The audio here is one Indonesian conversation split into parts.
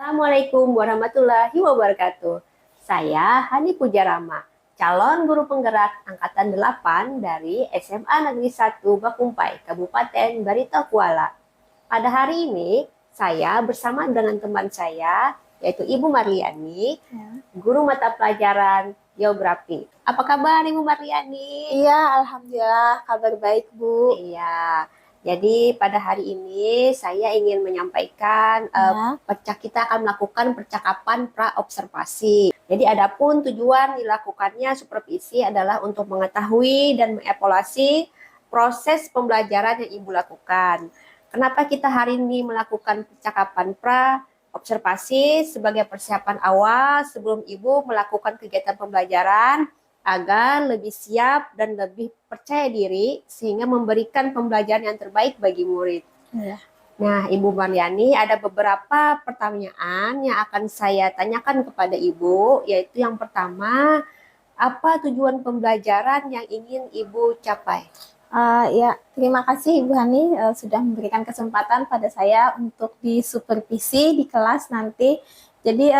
Assalamualaikum warahmatullahi wabarakatuh. Saya Hani Pujarama, calon guru penggerak angkatan 8 dari SMA Negeri 1 Bakumpai, Kabupaten Barito Kuala. Pada hari ini, saya bersama dengan teman saya, yaitu Ibu Marliani, guru mata pelajaran geografi. Apa kabar Ibu Marliani? Iya, alhamdulillah kabar baik, Bu. Iya, jadi pada hari ini saya ingin menyampaikan kita akan melakukan percakapan pra-observasi. Jadi adapun tujuan dilakukannya supervisi adalah untuk mengetahui dan mengevaluasi proses pembelajaran yang Ibu lakukan. Kenapa kita hari ini melakukan percakapan pra-observasi sebagai persiapan awal sebelum Ibu melakukan kegiatan pembelajaran agar lebih siap dan lebih percaya diri sehingga memberikan pembelajaran yang terbaik bagi murid. Ya. Nah, Ibu Marliani, ada beberapa pertanyaan yang akan saya tanyakan kepada Ibu, yaitu yang pertama, apa tujuan pembelajaran yang ingin Ibu capai? Ya, terima kasih Ibu Hani sudah memberikan kesempatan pada saya untuk disupervisi di kelas nanti. Jadi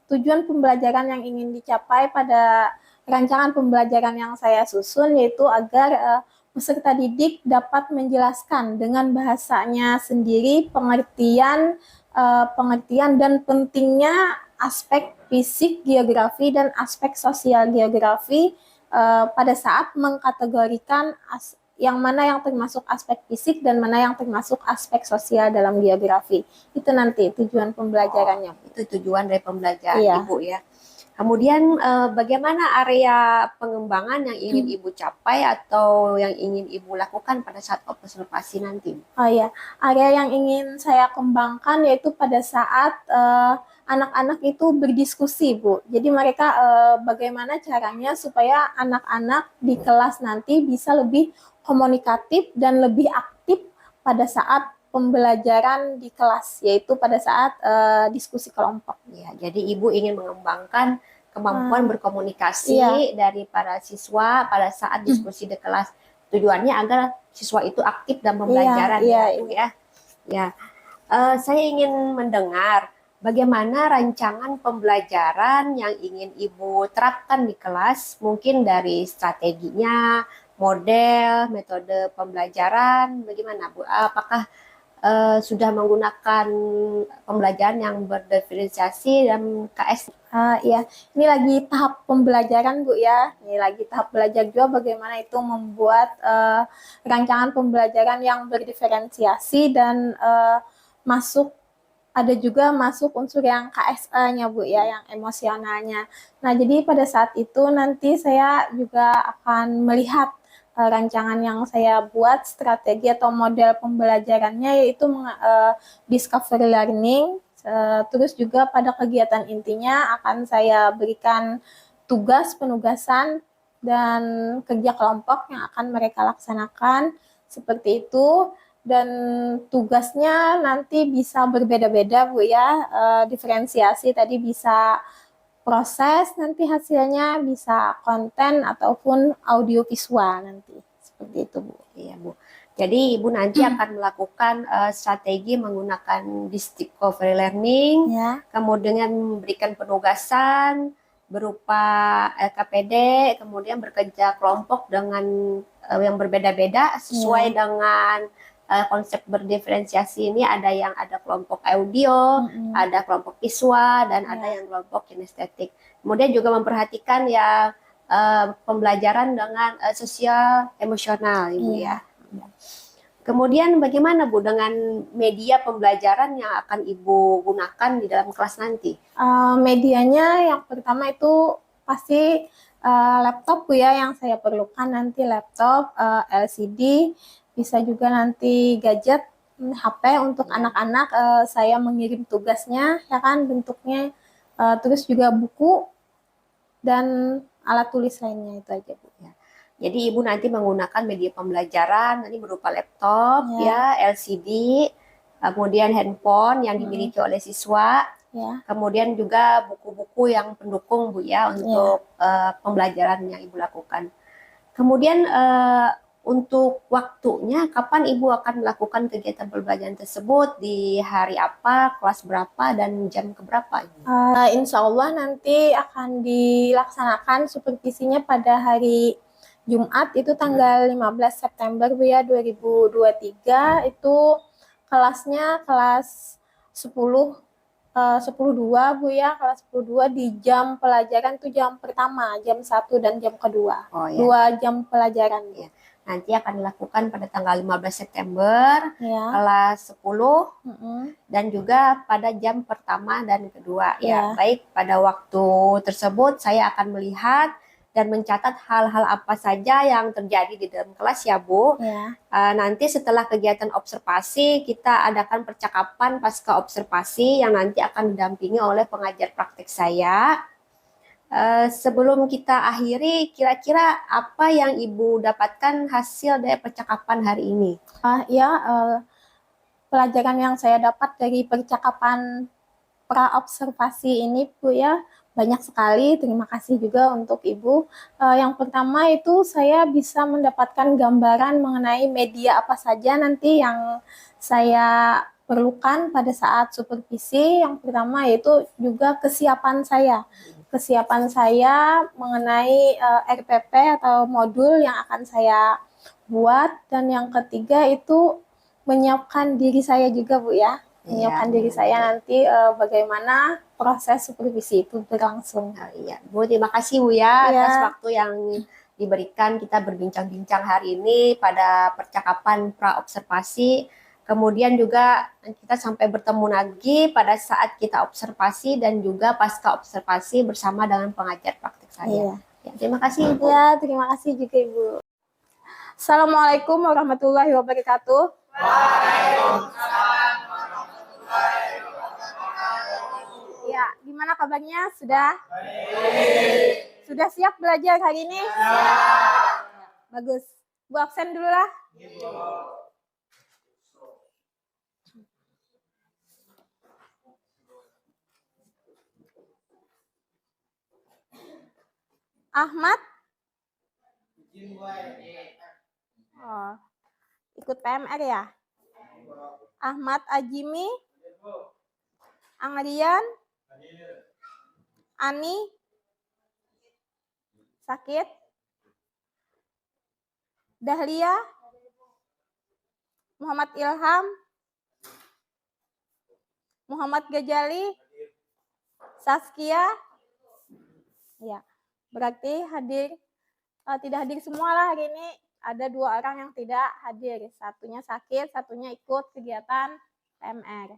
tujuan pembelajaran yang ingin dicapai pada rancangan pembelajaran yang saya susun yaitu agar peserta didik dapat menjelaskan dengan bahasanya sendiri pengertian dan pentingnya aspek fisik geografi dan aspek sosial geografi pada saat mengkategorikan yang mana yang termasuk aspek fisik dan mana yang termasuk aspek sosial dalam geografi. Itu nanti tujuan pembelajarannya. Itu tujuan dari pembelajaran Ibu ya. Kemudian bagaimana area pengembangan yang ingin Ibu capai atau yang ingin Ibu lakukan pada saat observasi nanti? Oh ya, area yang ingin saya kembangkan yaitu pada saat anak-anak itu berdiskusi, Bu. Jadi mereka bagaimana caranya supaya anak-anak di kelas nanti bisa lebih komunikatif dan lebih aktif pada saat pembelajaran di kelas, yaitu pada saat diskusi kelompok. Ya, jadi Ibu ingin mengembangkan kemampuan berkomunikasi dari para siswa pada saat diskusi di kelas. Tujuannya agar siswa itu aktif dalam pembelajaran Ibu ya. Ya, saya ingin mendengar bagaimana rancangan pembelajaran yang ingin Ibu terapkan di kelas, mungkin dari strateginya, model, metode pembelajaran, bagaimana Bu? Apakah sudah menggunakan pembelajaran yang berdiferensiasi dan KS? Ya, ini lagi tahap pembelajaran Bu ya. Ini lagi tahap belajar juga bagaimana itu membuat rancangan pembelajaran yang berdiferensiasi dan ada juga masuk unsur yang KSA-nya Bu ya, yang emosionalnya. Nah, jadi pada saat itu nanti saya juga akan melihat rancangan yang saya buat, strategi atau model pembelajarannya yaitu discovery learning. Terus juga pada kegiatan intinya akan saya berikan penugasan dan kerja kelompok yang akan mereka laksanakan seperti itu. Dan tugasnya nanti bisa berbeda-beda Bu ya, diferensiasi tadi bisa proses, nanti hasilnya bisa konten ataupun audio visual nanti, seperti itu Bu. Iya Bu. Jadi Ibu nanti akan melakukan strategi menggunakan discovery learning, kemudian memberikan penugasan berupa LKPD, kemudian bekerja kelompok dengan yang berbeda-beda sesuai dengan konsep berdiferensiasi ini. Ada kelompok audio, ada kelompok visual, dan ada yang kelompok kinestetik. Kemudian juga memperhatikan ya pembelajaran dengan sosial emosional Ibu ya. Kemudian bagaimana Bu dengan media pembelajaran yang akan Ibu gunakan di dalam kelas nanti? Medianya yang pertama itu pasti laptop Bu ya, yang saya perlukan nanti laptop, LCD, bisa juga nanti gadget, HP untuk anak-anak. Saya mengirim tugasnya ya kan bentuknya, terus juga buku dan alat tulis lainnya, itu aja Bu ya. Jadi Ibu nanti menggunakan media pembelajaran nanti berupa laptop LCD, kemudian handphone yang dimiliki oleh siswa, kemudian juga buku-buku yang pendukung Bu ya untuk pembelajaran yang Ibu lakukan. Kemudian untuk waktunya, kapan Ibu akan melakukan kegiatan pembelajaran tersebut? Di hari apa, kelas berapa, dan jam keberapa? Insya Allah nanti akan dilaksanakan supervisinya pada hari Jumat, itu tanggal 15 September Bu ya, 2023. Itu kelasnya kelas 10, 10.2 Bu ya, kelas 10.2 di jam pelajaran itu jam pertama, jam 1 dan jam kedua. Oh, ya. 2 jam pelajaran. Ya. Nanti akan dilakukan pada tanggal 15 September, Ya. kelas 10, dan juga pada jam pertama dan kedua. Ya, baik, pada waktu tersebut saya akan melihat dan mencatat hal-hal apa saja yang terjadi di dalam kelas ya Bu. Ya. Nanti setelah kegiatan observasi, kita adakan percakapan pasca observasi yang nanti akan didampingi oleh pengajar praktik saya. Sebelum kita akhiri, kira-kira apa yang Ibu dapatkan hasil dari percakapan hari ini? Pelajaran yang saya dapat dari percakapan pra-observasi ini Bu ya, banyak sekali. Terima kasih juga untuk Ibu. Yang pertama itu saya bisa mendapatkan gambaran mengenai media apa saja nanti yang saya perlukan pada saat supervisi. Yang pertama yaitu juga kesiapan saya. Kesiapan saya mengenai RPP atau modul yang akan saya buat. Dan yang ketiga itu menyiapkan diri saya juga Bu ya. Menyiapkan diri saya nanti bagaimana proses supervisi itu berlangsung. Iya, Bu, terima kasih Bu ya atas waktu yang diberikan kita berbincang-bincang hari ini pada percakapan pra-observasi. Kemudian juga kita sampai bertemu lagi pada saat kita observasi dan juga pasca observasi bersama dengan pengajar praktik saya. Ya, terima kasih Ibu. Ya, terima kasih juga Ibu. Assalamualaikum warahmatullahi wabarakatuh. Waalaikumsalam warahmatullahi wabarakatuh. Ya, gimana kabarnya? Sudah? Baik. Sudah siap belajar hari ini? Ya. Bagus. Bu absen dulu lah. Ahmad? Oh, ikut PMR ya? Ahmad Ajimi? Anglian? Ani? Sakit? Dahlia? Muhammad Ilham? Muhammad Gajali? Saskia? Ya, berarti hadir, tidak hadir semua lah hari ini. Ada 2 orang yang tidak hadir. Satunya sakit, satunya ikut kegiatan PMR.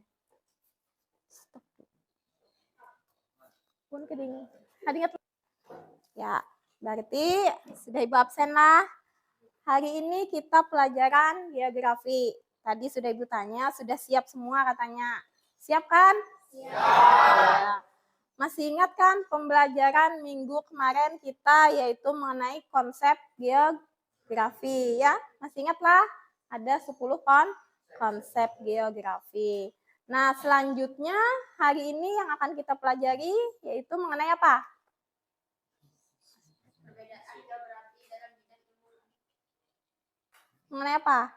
Pun keding. Hadir. Ya, berarti sudah Ibu absen lah. Hari ini kita pelajaran geografi. Tadi sudah Ibu tanya, sudah siap semua katanya. Siap kan? Siap. Ya. Masih ingat kan pembelajaran minggu kemarin kita yaitu mengenai konsep geografi ya? Masih ingat lah? Ada 10 konsep geografi. Nah, selanjutnya hari ini yang akan kita pelajari yaitu mengenai apa? Mengenai apa?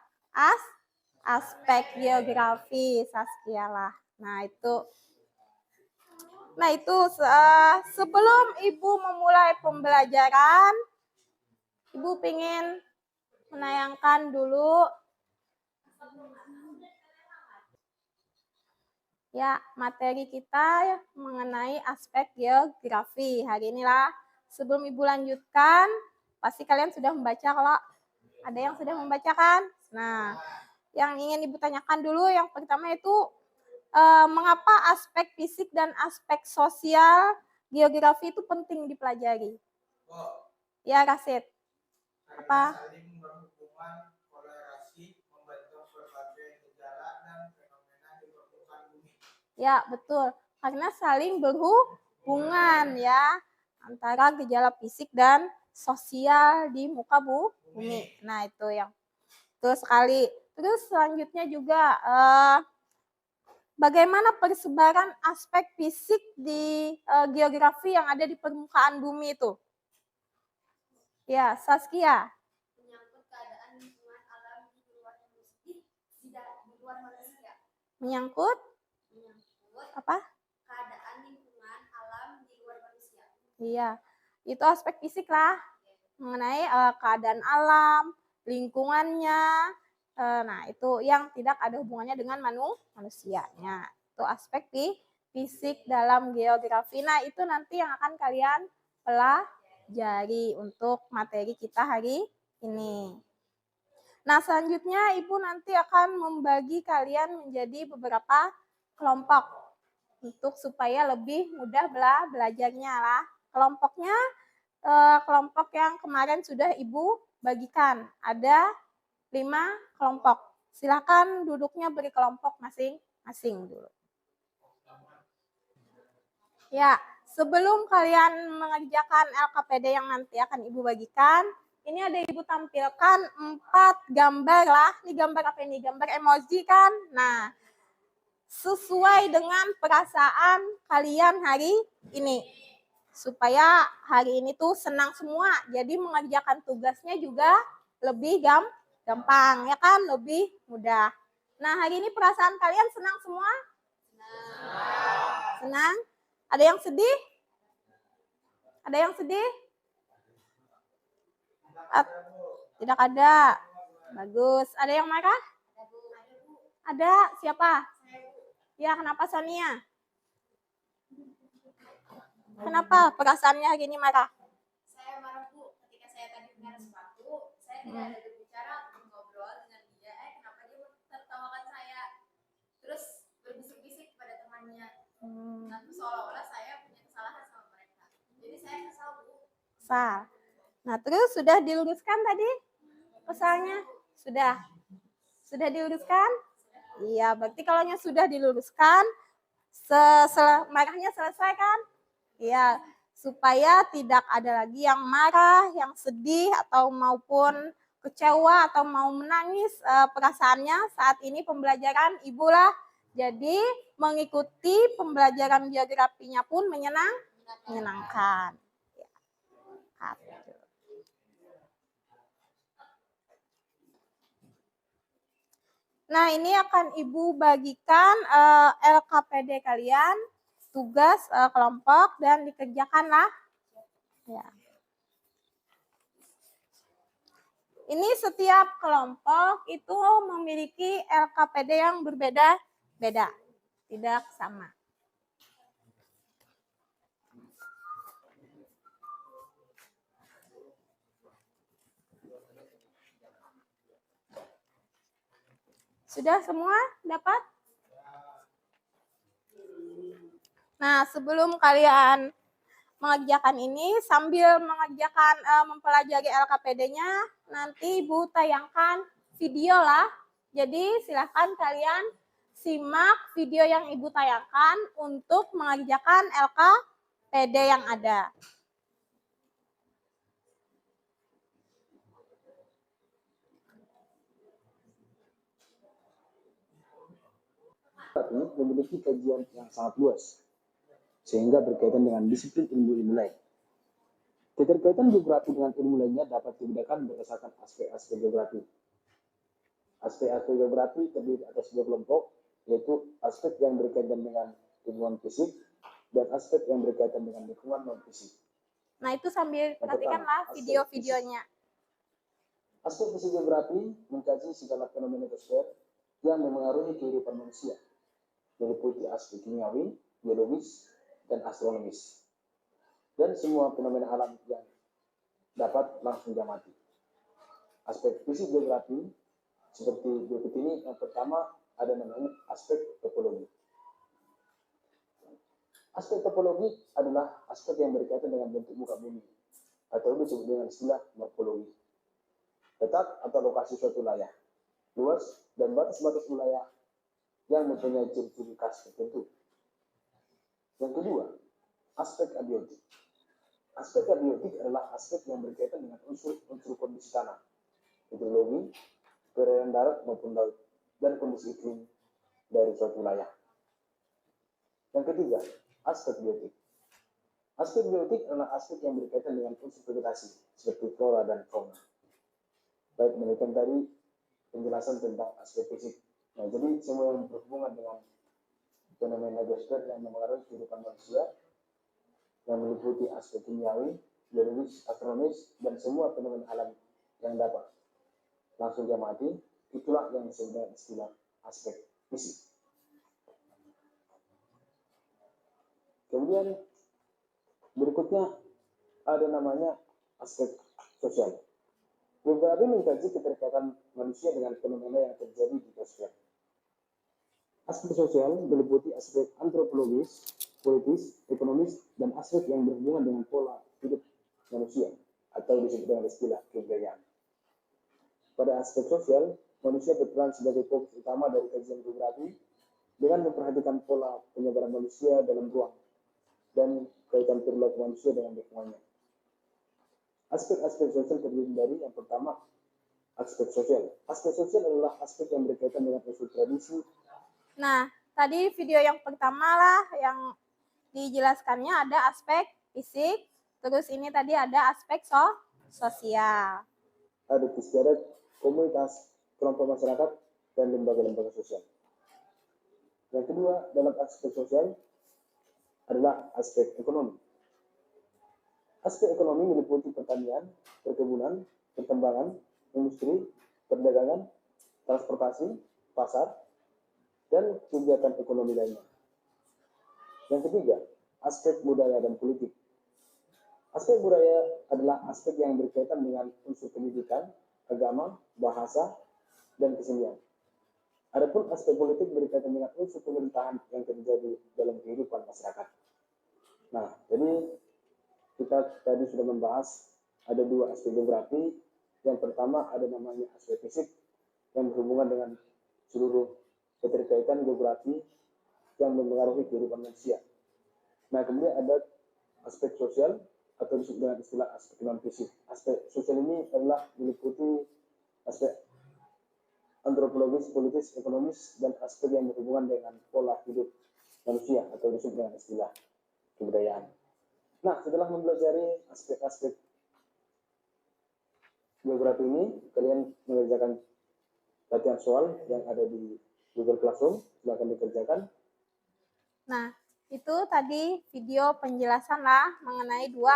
Aspek geografi, Saskia lah. Nah, itu sebelum Ibu memulai pembelajaran, Ibu ingin menayangkan dulu ya materi kita mengenai aspek geografi hari inilah. Sebelum Ibu lanjutkan, pasti kalian sudah membaca. Kalau ada yang sudah membacakan, nah yang ingin Ibu tanyakan dulu yang pertama itu mengapa aspek fisik dan aspek sosial geografi itu penting dipelajari? Ya, Rasid. Apa? Saling berhubungan, kolerasi, membentuk berbagai gejala dan fenomena di permukaan bumi. Ya, betul. Karena saling berhubungan ya antara gejala fisik dan sosial di muka bumi. Nah, itu yang betul sekali. Terus selanjutnya juga bagaimana persebaran aspek fisik di geografi yang ada di permukaan bumi itu? Ya, Saskia. Menyangkut keadaan Menyangkut apa? Keadaan lingkungan alam di luar manusia. Iya, itu aspek fisik lah, mengenai keadaan alam, lingkungannya. Nah, itu yang tidak ada hubungannya dengan manusianya. Itu aspek fisik dalam geografi. Nah, itu nanti yang akan kalian pelajari untuk materi kita hari ini. Nah, selanjutnya Ibu nanti akan membagi kalian menjadi beberapa kelompok untuk supaya lebih mudah belajarnya lah. Kelompoknya kelompok yang kemarin sudah Ibu bagikan. Ada 5 kelompok. Silakan duduknya beri kelompok masing-masing dulu. Ya, sebelum kalian mengerjakan LKPD yang nanti akan Ibu bagikan, ini ada Ibu tampilkan 4 gambar lah. Ini gambar apa ini? Gambar emoji kan? Nah, sesuai dengan perasaan kalian hari ini. Supaya hari ini tuh senang semua. Jadi mengerjakan tugasnya juga lebih gampang, ya kan? Lebih mudah. Nah, hari ini perasaan kalian senang semua? Senang? Ada yang sedih? Ada yang sedih? Tidak ada. Bagus. Ada yang marah? Ada. Siapa? Ya, kenapa Sonia? Kenapa perasaannya hari ini marah? Saya marah Bu, ketika saya tadi dengar sepatu, saya tidak ada berbicara atau ngobrol dengan dia. Kenapa dia tertawakan saya? Terus berbisik-bisik kepada temannya. Nah, seolah-olah saya punya kesalahan sama mereka. Jadi saya kesal Bu. Kesal. Nah, terus sudah diluruskan tadi kesalnya? Sudah. Sudah diluruskan? Iya, berarti kalau sudah diluruskan, marahnya selesai kan? Iya, supaya tidak ada lagi yang marah, yang sedih, atau maupun kecewa, atau mau menangis perasaannya saat ini pembelajaran Ibu lah. Jadi mengikuti pembelajaran geografinya pun menyenangkan. Ya. Nah, ini akan Ibu bagikan LKPD kalian, tugas kelompok, dan dikerjakanlah. Ya. Ini setiap kelompok itu memiliki LKPD yang berbeda-beda, tidak sama. Sudah semua dapat? Nah, sebelum kalian mengerjakan ini, sambil mengerjakan mempelajari LKPD-nya, nanti Ibu tayangkan video lah. Jadi silahkan kalian simak video yang Ibu tayangkan untuk mengerjakan LKPD yang ada. Memiliki kajian yang sangat luas, sehingga berkaitan dengan disiplin ilmu-ilmu lain. Keterkaitan geografi dengan ilmu lainnya dapat dibedakan berdasarkan aspek-aspek geografi. Aspek-aspek geografi terdiri atas 2 kelompok, yaitu aspek yang berkaitan dengan lingkungan fisik dan aspek yang berkaitan dengan lingkungan non-fisik. Nah, itu sambil perhatikanlah video-videonya. Aspek fisik geografi mengkaji segala fenomena sosial yang memengaruhi kehidupan manusia, meliputi aspek kimiawi, biologis, dan astronomis, dan semua fenomena alam yang dapat langsung diamati. Aspek fisik geografi seperti berikut ini. Yang pertama ada namanya aspek topologi. Aspek topologi adalah aspek yang berkaitan dengan bentuk muka bumi, atau disebut dengan istilah morfologi. Letak atau lokasi suatu wilayah, luas dan batas-batas wilayah yang mempunyai ciri-ciri khas tertentu. Yang kedua, aspek abiotik. Aspek abiotik adalah aspek yang berkaitan dengan unsur kondisi tanah, hidrologi, perairan darat maupun laut, dan kondisi iklim dari suatu wilayah. Yang ketiga, aspek biotik. Aspek biotik adalah aspek yang berkaitan dengan unsur vegetasi, seperti flora dan fauna. Baik, demikian tadi penjelasan tentang aspek fisik Nah, jadi semua yang berhubungan dengan fenomena biosfer yang mempengaruhi kehidupan manusia, yang meliputi aspek kimiawi, biologis, astronomis, dan semua fenomena alam yang dapat langsung diamati, itulah yang disebut dengan istilah aspek fisik. Kemudian berikutnya ada namanya aspek sosial. Geografi mengkaji keterkaitan manusia dengan fenomena yang terjadi di biosfer. Aspek sosial meliputi aspek antropologis, politis, ekonomis, dan aspek yang berhubungan dengan pola hidup manusia atau disebut dengan istilah kebudayaan. Pada aspek sosial, manusia berperan sebagai fokus utama dari kajian geografi dengan memperhatikan pola penyebaran manusia dalam ruang dan kaitan perilaku manusia dengan lingkungannya. Aspek-aspek sosial terdiri dari yang pertama, aspek sosial. Aspek sosial adalah aspek yang berkaitan dengan unsur tradisi. Nah, tadi video yang pertama lah yang dijelaskannya ada aspek fisik, terus ini tadi ada aspek sosial. Adat istiadat, komunitas, kelompok masyarakat, dan lembaga-lembaga sosial. Yang kedua, dalam aspek sosial adalah aspek ekonomi. Aspek ekonomi meliputi pertanian, perkebunan, pertambangan, industri, perdagangan, transportasi, pasar, dan kegiatan ekonomi lainnya. Yang ketiga, aspek budaya dan politik. Aspek budaya adalah aspek yang berkaitan dengan unsur pendidikan, agama, bahasa, dan kesenian. Adapun aspek politik berkaitan dengan unsur pemerintahan yang terjadi dalam kehidupan masyarakat. Nah, jadi kita tadi sudah membahas ada dua aspek geografi. Yang pertama ada namanya aspek fisik yang berhubungan dengan seluruh keterkaitan geografi yang mempengaruhi kehidupan manusia. Nah, kemudian ada aspek sosial atau disebut dengan istilah aspek non fisik. Aspek sosial ini adalah meliputi aspek antropologis, politis, ekonomis, dan aspek yang berhubungan dengan pola hidup manusia atau disebut dengan istilah kebudayaan. Nah, setelah mempelajari aspek-aspek geografi ini, kalian mengerjakan latihan soal yang ada di Google Classroom, silakan dikerjakan. Nah, itu tadi video penjelasan lah mengenai dua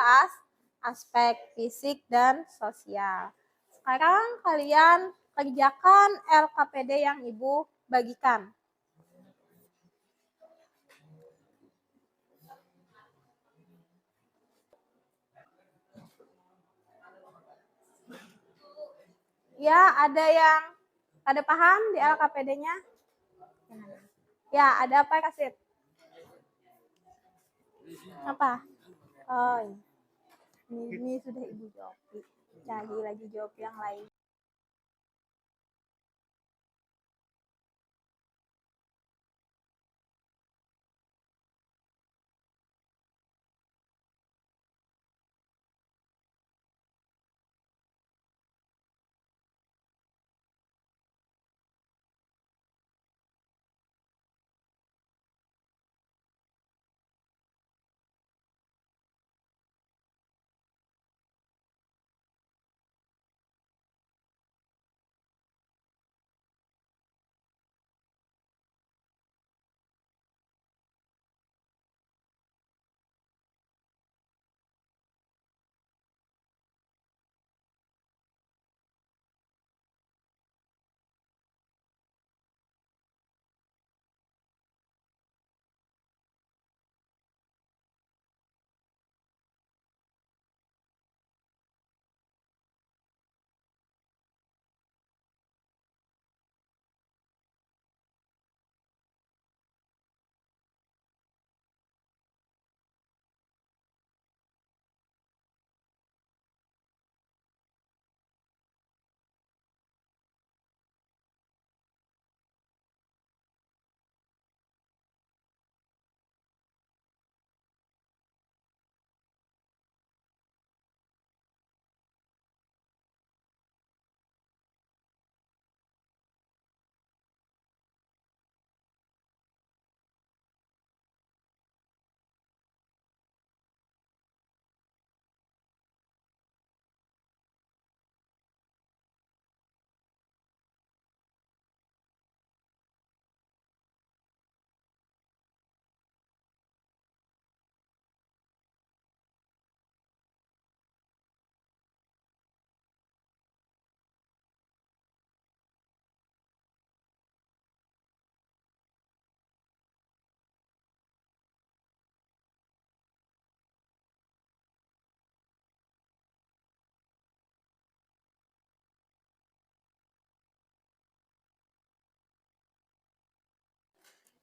aspek fisik dan sosial. Sekarang kalian kerjakan LKPD yang Ibu bagikan. Ya, ada paham di LKPD-nya? Ya, ada apa Kasit? Apa? Oh, ini sudah Ibu jawab. Cari lagi jawab yang lain.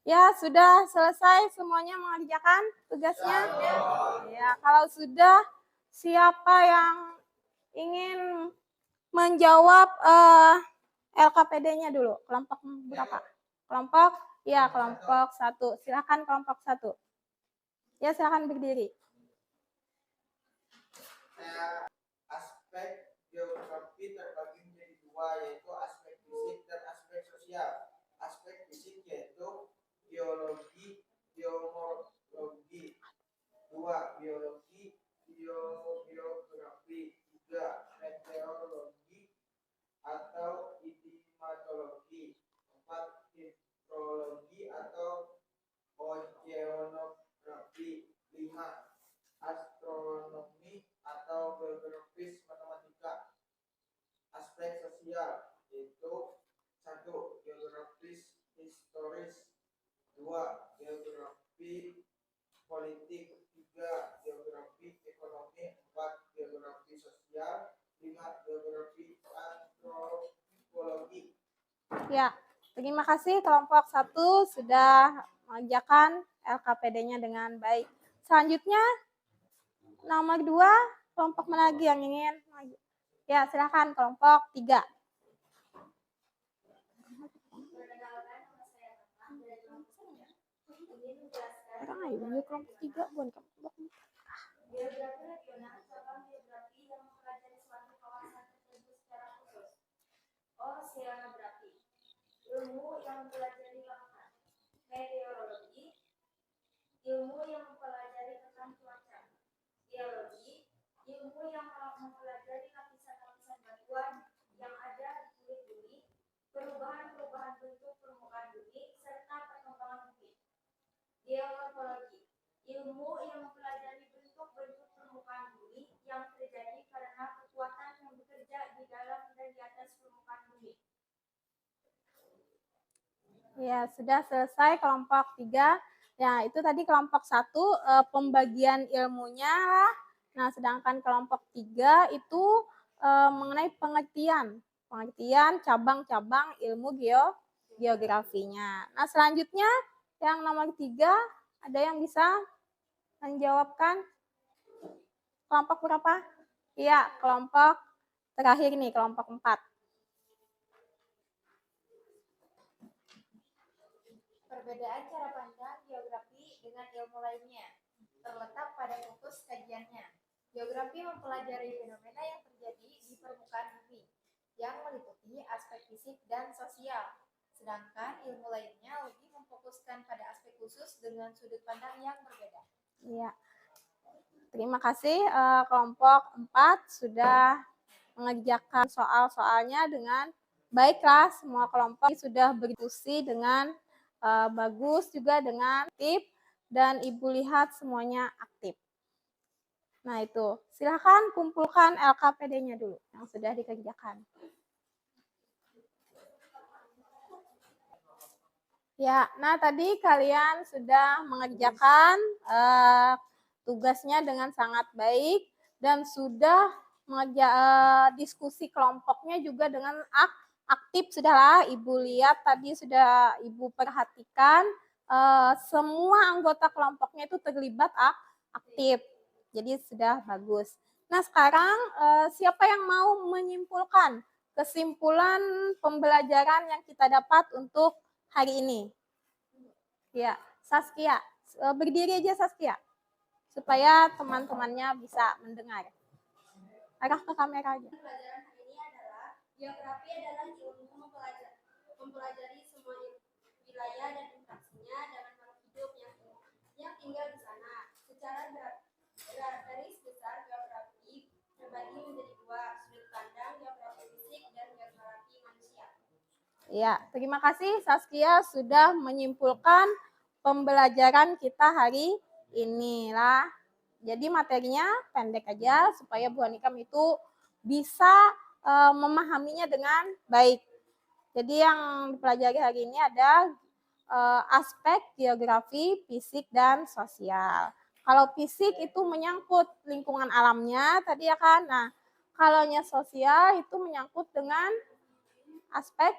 Ya, sudah selesai semuanya mengerjakan tugasnya? Ya, kalau sudah, siapa yang ingin menjawab LKPD-nya dulu? Kelompok berapa? Kelompok? Ya, kelompok 1. Silakan kelompok 1. Ya, silakan berdiri. Aspek geografi terbagi menjadi dua, yaitu aspek fisik dan aspek sosial. Aspek fisik yaitu geologi, geomorfologi. 2. Biologi, geografi. 3. Meteorologi atau klimatologi. 4. hidrologi atau oceanografi. 5. astronomi atau geografis matematika. Aspek sosial yaitu 1. geografis historis. 2. geografi politik. 3. geografi ekonomi. 4. geografi sosial. 5. geografi antropologi. Ya, terima kasih kelompok 1 sudah mengerjakan LKPD-nya dengan baik. Selanjutnya, nomor 2, kelompok mana lagi yang ingin? Ya, silakan kelompok 3. Sekarang ayo, kelompok 3 bukan kelompok 4. Geografi regional cabang geografi yang mempelajari suatu kawasan tertentu secara khusus. Oceanografi, ilmu yang mempelajari lautan. Meteorologi, ilmu yang mempelajari tentang cuaca. Geologi, ilmu yang mempelajari lapisan-lapisan batuan yang ada di kulit bumi, perubahan-perubahan bentuk permukaan bumi, serta perkembangan bumi. Geomorfologi, ilmu yang mempelajari bentuk-bentuk permukaan bumi yang terjadi karena kekuatan yang bekerja di dalam dan di atas permukaan bumi. Ya, sudah selesai kelompok 3. Ya, itu tadi kelompok 1 pembagian ilmunya. Nah, sedangkan kelompok 3 itu mengenai pengertian cabang-cabang ilmu geografinya. Nah, selanjutnya yang nomor 3, ada yang bisa menjawabkan? Kelompok berapa? Iya, kelompok terakhir nih, kelompok 4. Perbedaan cara pandang geografi dengan ilmu lainnya terletak pada fokus kajiannya. Geografi mempelajari fenomena yang terjadi di permukaan bumi yang meliputi aspek fisik dan sosial. Sedangkan ilmu lainnya lebih memfokuskan pada aspek khusus dengan sudut pandang yang berbeda. Iya. Terima kasih kelompok 4 sudah mengerjakan soal-soalnya dengan baiklah. Semua kelompok sudah berdiskusi dengan bagus, juga dengan aktif, dan Ibu lihat semuanya aktif. Nah, itu. Silakan kumpulkan LKPD-nya dulu yang sudah dikerjakan. Ya, nah tadi kalian sudah mengerjakan tugasnya dengan sangat baik dan sudah diskusi kelompoknya juga dengan aktif. Sudahlah, Ibu lihat tadi sudah Ibu perhatikan semua anggota kelompoknya itu terlibat aktif. Jadi sudah bagus. Nah, sekarang siapa yang mau menyimpulkan kesimpulan pembelajaran yang kita dapat untuk hari ini? Ya, Saskia. Berdiri aja Saskia. Supaya teman-temannya bisa mendengar. Arah ke kamera aja. Pelajaran hari ini adalah geografi adalah ilmu mempelajari semua wilayah dan interaksinya dengan makhluk hidup yang tinggal di sana. Secara garis besar geografi terbagi menjadi dua, sudut pandang geografi fisik dan geografi manusia. Ya, terima kasih Saskia sudah menyimpulkan pembelajaran kita hari ini lah. Jadi materinya pendek aja supaya Bu Hanikam itu bisa memahaminya dengan baik. Jadi yang dipelajari hari ini ada aspek geografi, fisik, dan sosial. Kalau fisik itu menyangkut lingkungan alamnya tadi ya kan. Nah, kalau sosial itu menyangkut dengan aspek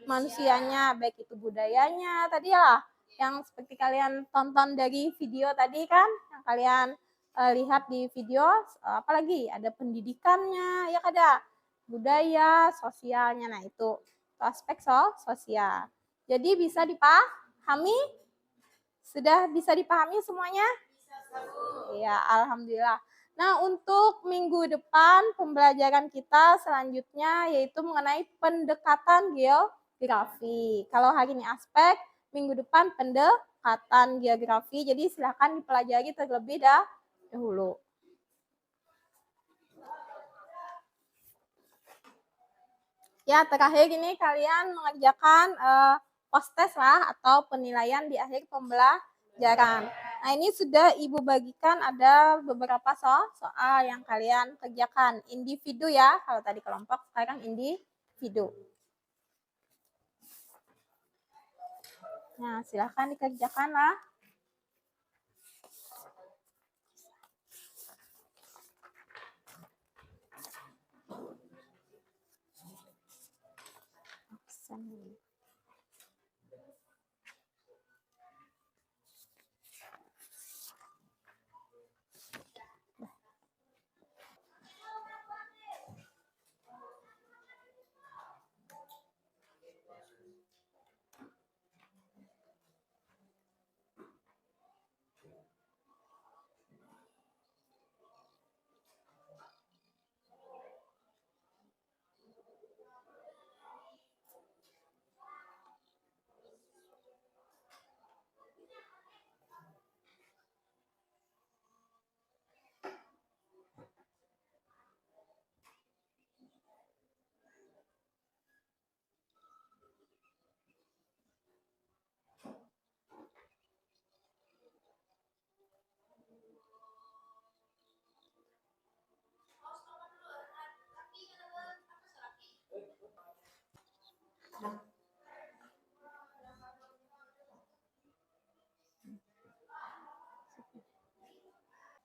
manusianya, baik itu budayanya tadi ya, yang seperti kalian tonton dari video tadi kan, yang kalian lihat di video, apalagi ada pendidikannya, ya ada budaya, sosialnya. Nah itu aspek sosial. Jadi bisa dipahami? Sudah bisa dipahami semuanya? Ya, alhamdulillah. Nah, untuk minggu depan pembelajaran kita selanjutnya yaitu mengenai pendekatan geografi. Kalau hari ini aspek, minggu depan pendekatan geografi. Jadi silakan dipelajari terlebih dahulu. Ya, terakhir ini kalian mengerjakan post-test lah atau penilaian di akhir pembelajaran. Nah, ini sudah Ibu bagikan ada beberapa soal yang kalian kerjakan. Individu ya, kalau tadi kelompok, sekarang individu. Nah, silahkan dikerjakan lah.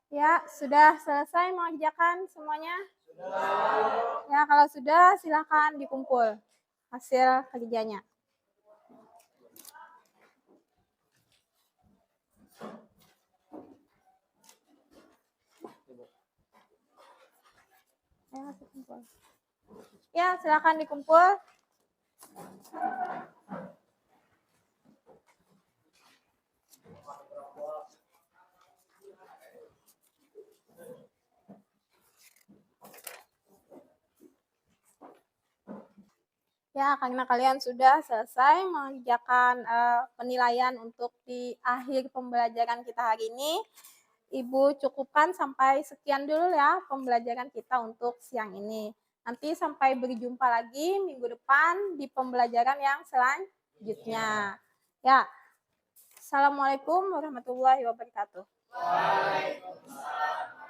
Ya, sudah selesai mengerjakan semuanya? Sudah. Ya, kalau sudah silakan dikumpul hasil kerjanya. Ya, silakan dikumpul. Ya, karena kalian sudah selesai mengerjakan penilaian untuk di akhir pembelajaran kita hari ini, Ibu cukupkan sampai sekian dulu ya pembelajaran kita untuk siang ini. Nanti sampai berjumpa lagi minggu depan di pembelajaran yang selanjutnya. Ya, Assalamualaikum warahmatullahi wabarakatuh. Waalaikumsalam.